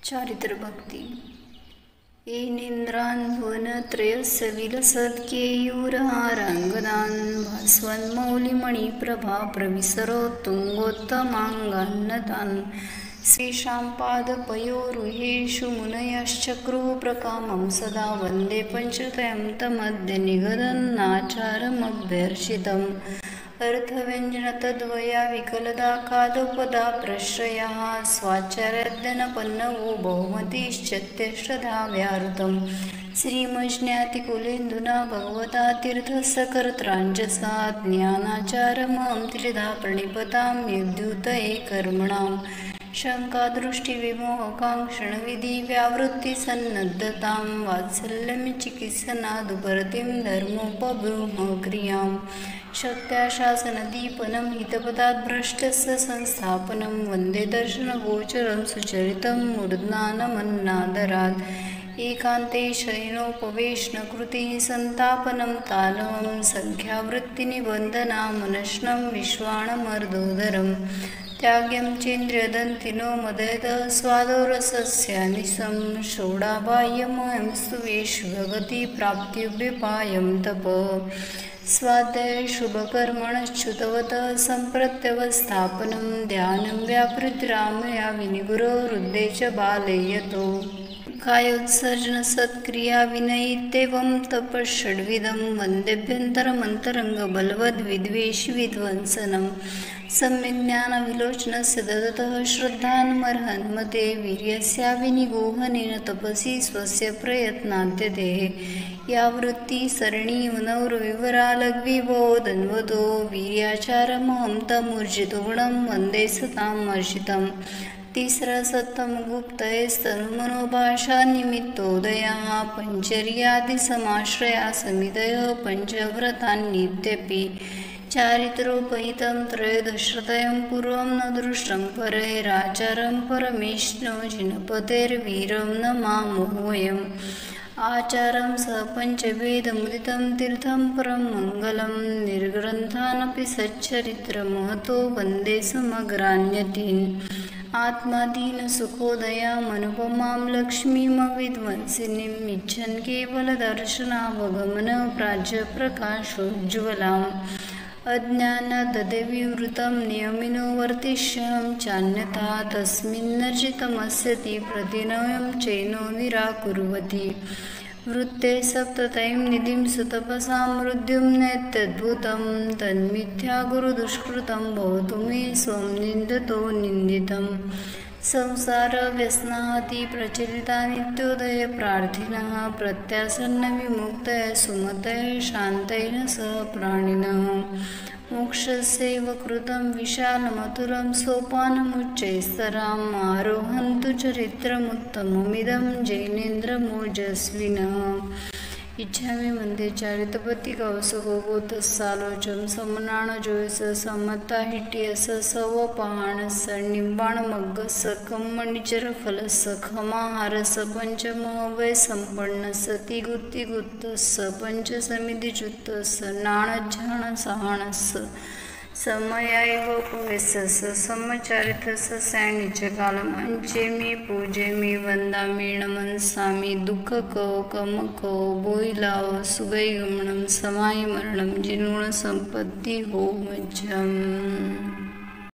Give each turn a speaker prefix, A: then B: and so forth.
A: चारित्र भक्ती येनेन्द्रान्वनत्रयस्य विलसत्केयूरहाराङ्गदान् भास्वन्मौलिमणिप्रभा प्रविसरोत्तुङ्गोत्तमाङ्गान्नतान् श्रीशां पादपयोरुहेषु मुनयश्चक्रुः प्रकामं सदा वन्दे पञ्चत्रयं तमद्य निगदन्नाचारमभ्यर्चितम् अर्थव्यञ्जनतद्वया विकलदाकादोपदा प्रश्रयः स्वाचार्यद्यनपन्नवो बहुमतिश्चत्यष्टधा व्याहृतम् श्रीमज्ञातिकुलेन्दुना भगवता तीर्थसकर्त्राञ्जसा ज्ञानाचारमहं त्रिधा प्रणिपतां विद्युतये कर्मणां शङ्कादृष्टिविमोहकाङ्क्षणविधिव्यावृत्तिसन्नद्धतां वात्सल्यचिकित्सनादुपरतिं धर्मोपब्रूमक्रियां शक्त्या शासनदीपनं हितपदाद्भ्रष्टस्य संस्थापनं वन्दे दर्शनगोचरं सुचरितं मूर्ध्नानमन्नादरात् एकान्ते शयनोपवेशनकृतिः सन्तापनं तालवं सङ्ख्यावृत्तिनिबन्धनामनश्नं विश्वाणमर्दोदरं त्याग्यं चेन्द्रियदन्तिनो मदयतः स्वादोरसस्यानिशं षोडाबाह्यमयं स्तुवेषु भगतिप्राप्त्युभ्युपायं तपः स्वाध्यायशुभकर्मणश्च्युतवतः सम्प्रत्यवस्थापनं ध्यानं व्यापृतिरामया विनिगुरो वृद्धे च बाले यतो कायोत्सर्जनसत्क्रियाविनयित्येवं तपःषड्विधं वन्देभ्यन्तरमन्तरङ्गबलवद्विद्वेषविध्वंसनं सम्यग्ज्ञानविलोचनस्य ददतः श्रद्धान्मर्हन्मते वीर्यस्याविनिगूहनेन तपसि स्वस्य प्रयत्नाद्यते या वृत्तिसरणीमनौर्विवरालग्विभोदन्वतो वीर्याचारमहं तमूर्जितो गुणं वन्दे सताम् अर्जितम् तिस्रसप्तमगुप्तयस्तनुमनोभाषानिमित्तोदयः पञ्चर्यादिसमाश्रया समिदयः पञ्चव्रतान्नित्यपि चारित्रोपहितं त्रयोदशत्रयं पूर्वं न दृष्टं परैराचारं परमेष्णो जिनपतेर्वीरं न मामो वयम् आचारं स पञ्चवेदमुदितं तीर्थं परं मङ्गलं निर्ग्रन्थानपि सच्चरित्रमहतो वन्दे समग्रान्यतीन् आत्मादीनसुखोदयामनुपमां लक्ष्मीमविध्वंसिनीं इच्छन् केवलदर्शनावगमनं प्राज्यप्रकाशोज्ज्वलाम् अज्ञानादविवृतं नियमिनो वर्तिष्यं चान्यथा तस्मिन्नर्जितमस्यति प्रतिनयं चैनो निराकुर्वति वृत्ते सप्ततैं निधिं सुतपसां मृत्युं नेत्यद्भुतं तन्मिथ्या गुरुदुष्कृतं भवतु मे स्वं निन्दतो निन्दितं संसारव्यसनाति प्रचलिता नित्योदय प्रार्थिनः प्रत्यासन्नविमुक्तय सुमतय शान्तैः सह प्राणिनः मोक्षस्यैव कृतं विशालमतुलं सोपानमुच्चैस्तराम् आरोहन्तु चरित्रमुत्तममिदं जैनेन्द्रमोजस्विनः इच्छामि वन्दे चारितपतिकवसुगोगोतस्सालोचं समनाणजोयस समत्ताहिट्यस सवपहाणस निम्बाणमग्गस कम्मणिचरफलस खमाहारस पंचमहवय संपन्नस तिगुत्तिगुत्तस पंचसमिधिच्युतस नाणझाणसहाणस समयायवोपवेशस समचारितस सैनिचकालम् अंचेमि पूजेमि वन्दामि नमन्सामि दुःखको कमको बोयिलाव सुगैगमनं समायमरणं जिनुणसम्पत्ति हो मज्जम्।